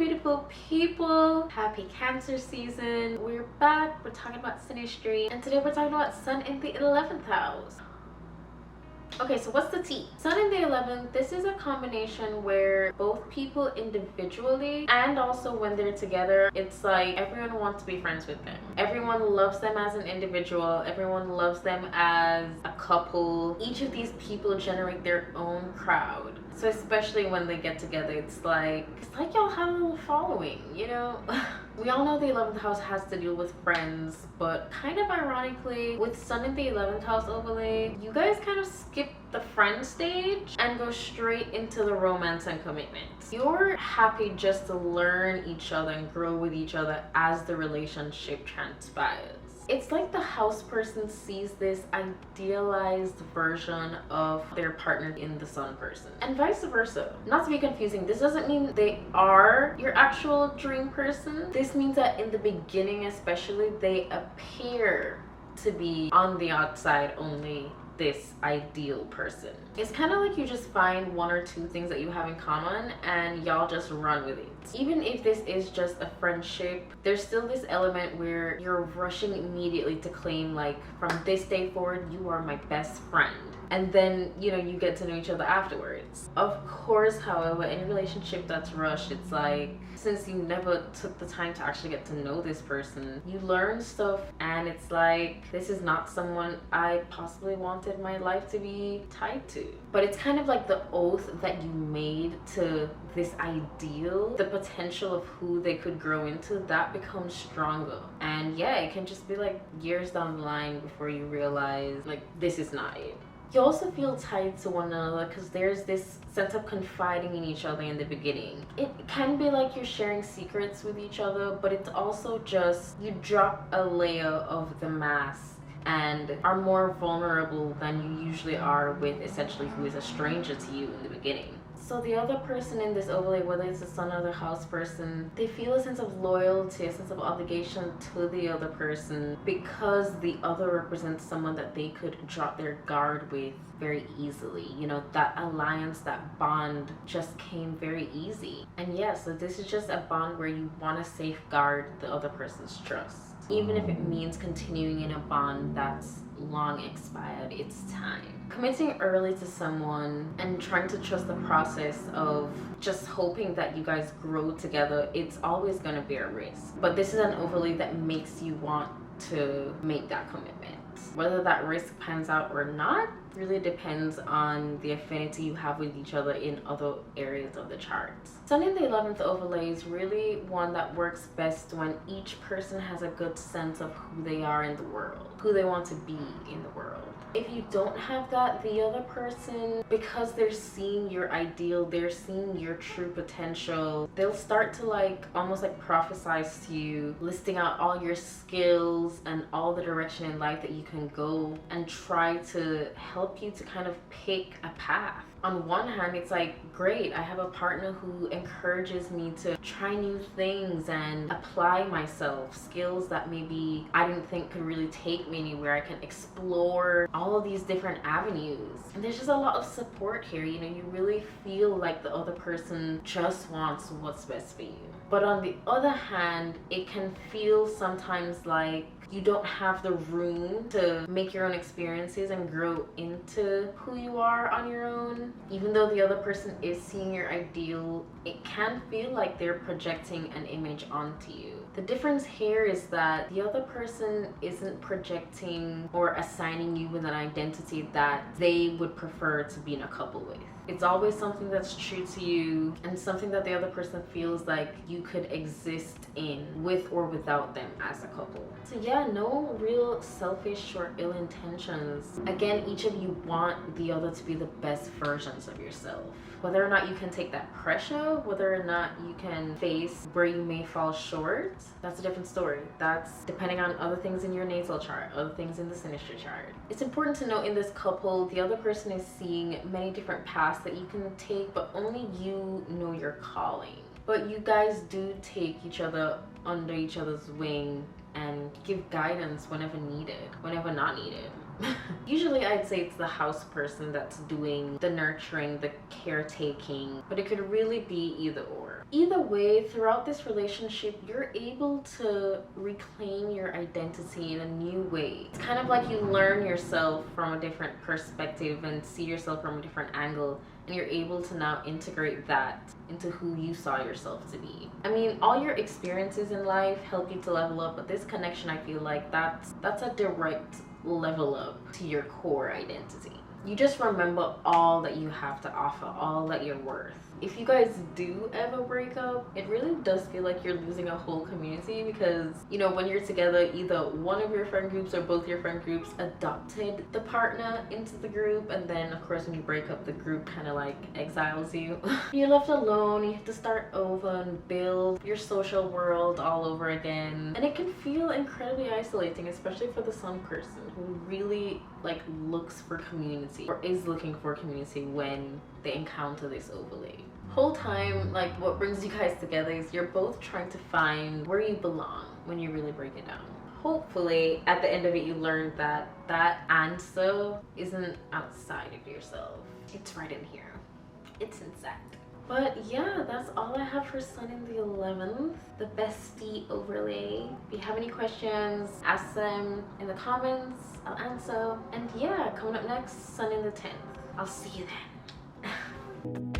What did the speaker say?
beautiful people, happy Cancer season. We're back. We're talking about synastry, and today we're talking about Sun in the 11th house. Okay, so what's the tea? Sun in the 11th, this is a combination where both people individually and also when they're together, it's like everyone wants to be friends with them. Everyone loves them as an individual. Everyone loves them as a couple. Each of these people generate their own crowd. So especially when they get together, it's like y'all have a little following, you know? We all know the 11th house has to deal with friends, but kind of ironically, with Sun in the 11th house overlay, you guys kind of skip the friend stage and go straight into the romance and commitment. You're happy just to learn each other and grow with each other as the relationship transpires. It's like the house person sees this idealized version of their partner in the sun person, and vice versa. Not to be confusing, this doesn't mean they are your actual dream person. This means that in the beginning especially, they appear to be on the outside only this ideal person. It's kind of like you just find one or two things that you have in common and y'all just run with it. Even if this is just a friendship, there's still this element where you're rushing immediately to claim, like, from this day forward, you are my best friend. And then, you know, you get to know each other afterwards. Of course, however, any relationship that's rushed, it's like, since you never took the time to actually get to know this person, you learn stuff and it's like, this is not someone I possibly wanted my life to be tied to. But it's kind of like the oath that you made to this ideal, the potential of who they could grow into, that becomes stronger. And yeah, it can just be like years down the line before you realize, like, this is not it. You also feel tied to one another because there's this sense of confiding in each other in the beginning. It can be like you're sharing secrets with each other, but it's also just you drop a layer of the mask and are more vulnerable than you usually are with essentially who is a stranger to you in the beginning. So the other person in this overlay, whether it's the sun or the house person, they feel a sense of loyalty, a sense of obligation to the other person because the other represents someone that they could drop their guard with very easily. You know, that alliance, that bond just came very easy. And yeah, so this is just a bond where you want to safeguard the other person's trust. Even if it means continuing in a bond that's long expired, it's time. Committing early to someone and trying to trust the process of just hoping that you guys grow together, it's always going to be a risk. But this is an overlay that makes you want to make that commitment. Whether that risk pans out or not really depends on the affinity you have with each other in other areas of the chart. Sun in the 11th overlay is really one that works best when each person has a good sense of who they are in the world, who they want to be in the world. If you don't have that, the other person, because they're seeing your ideal, they're seeing your true potential, they'll start to like almost like prophesize to you, listing out all your skills and all the direction in life that you can go and try to help you to kind of pick a path. On one hand, it's like, great, I have a partner who encourages me to try new things and apply myself, skills that maybe I didn't think could really take me anywhere. I can explore all of these different avenues. And there's just a lot of support here. You know, you really feel like the other person just wants what's best for you. But on the other hand, it can feel sometimes like you don't have the room to make your own experiences and grow into who you are on your own. Even though the other person is seeing your ideal, it can feel like they're projecting an image onto you. The difference here is that the other person isn't projecting or assigning you with an identity that they would prefer to be in a couple with. It's always something that's true to you and something that the other person feels like you could exist in with or without them as a couple. So yeah, no real selfish or ill intentions. Again, each of you want the other to be the best versions of yourself. Whether or not you can take that pressure, whether or not you can face where you may fall short, that's a different story. That's depending on other things in your natal chart, other things in the synastry chart. It's important to note in this couple, the other person is seeing many different paths that you can take, but only you know your calling. But you guys do take each other under each other's wing and give guidance whenever needed, whenever not needed. Usually I'd say it's the house person that's doing the nurturing, the caretaking, but it could really be either or. Either way, throughout this relationship, you're able to reclaim your identity in a new way. It's kind of like you learn yourself from a different perspective and see yourself from a different angle, and you're able to now integrate that into who you saw yourself to be. I mean, all your experiences in life help you to level up, but this connection, I feel like that's a direct level up to your core identity. You just remember all that you have to offer, all that you're worth. If you guys do ever break up, it really does feel like you're losing a whole community, because, you know, when you're together, either one of your friend groups or both your friend groups adopted the partner into the group, and then of course when you break up, the group kind of like exiles you. You're left alone, you have to start over and build your social world all over again, and it can feel incredibly isolating, especially for the Sun person who really like looks for community or is looking for community when they encounter this overlay. Whole time, like, what brings you guys together is you're both trying to find where you belong when you really break it down. Hopefully at the end of it you learned that that answer isn't outside of yourself, it's right in here, it's inside. But yeah, that's all I have for Sun in the 11th, the bestie overlay. If you have any questions, ask them in the comments, I'll answer. And yeah, coming up next, Sun in the 10th. I'll see you then.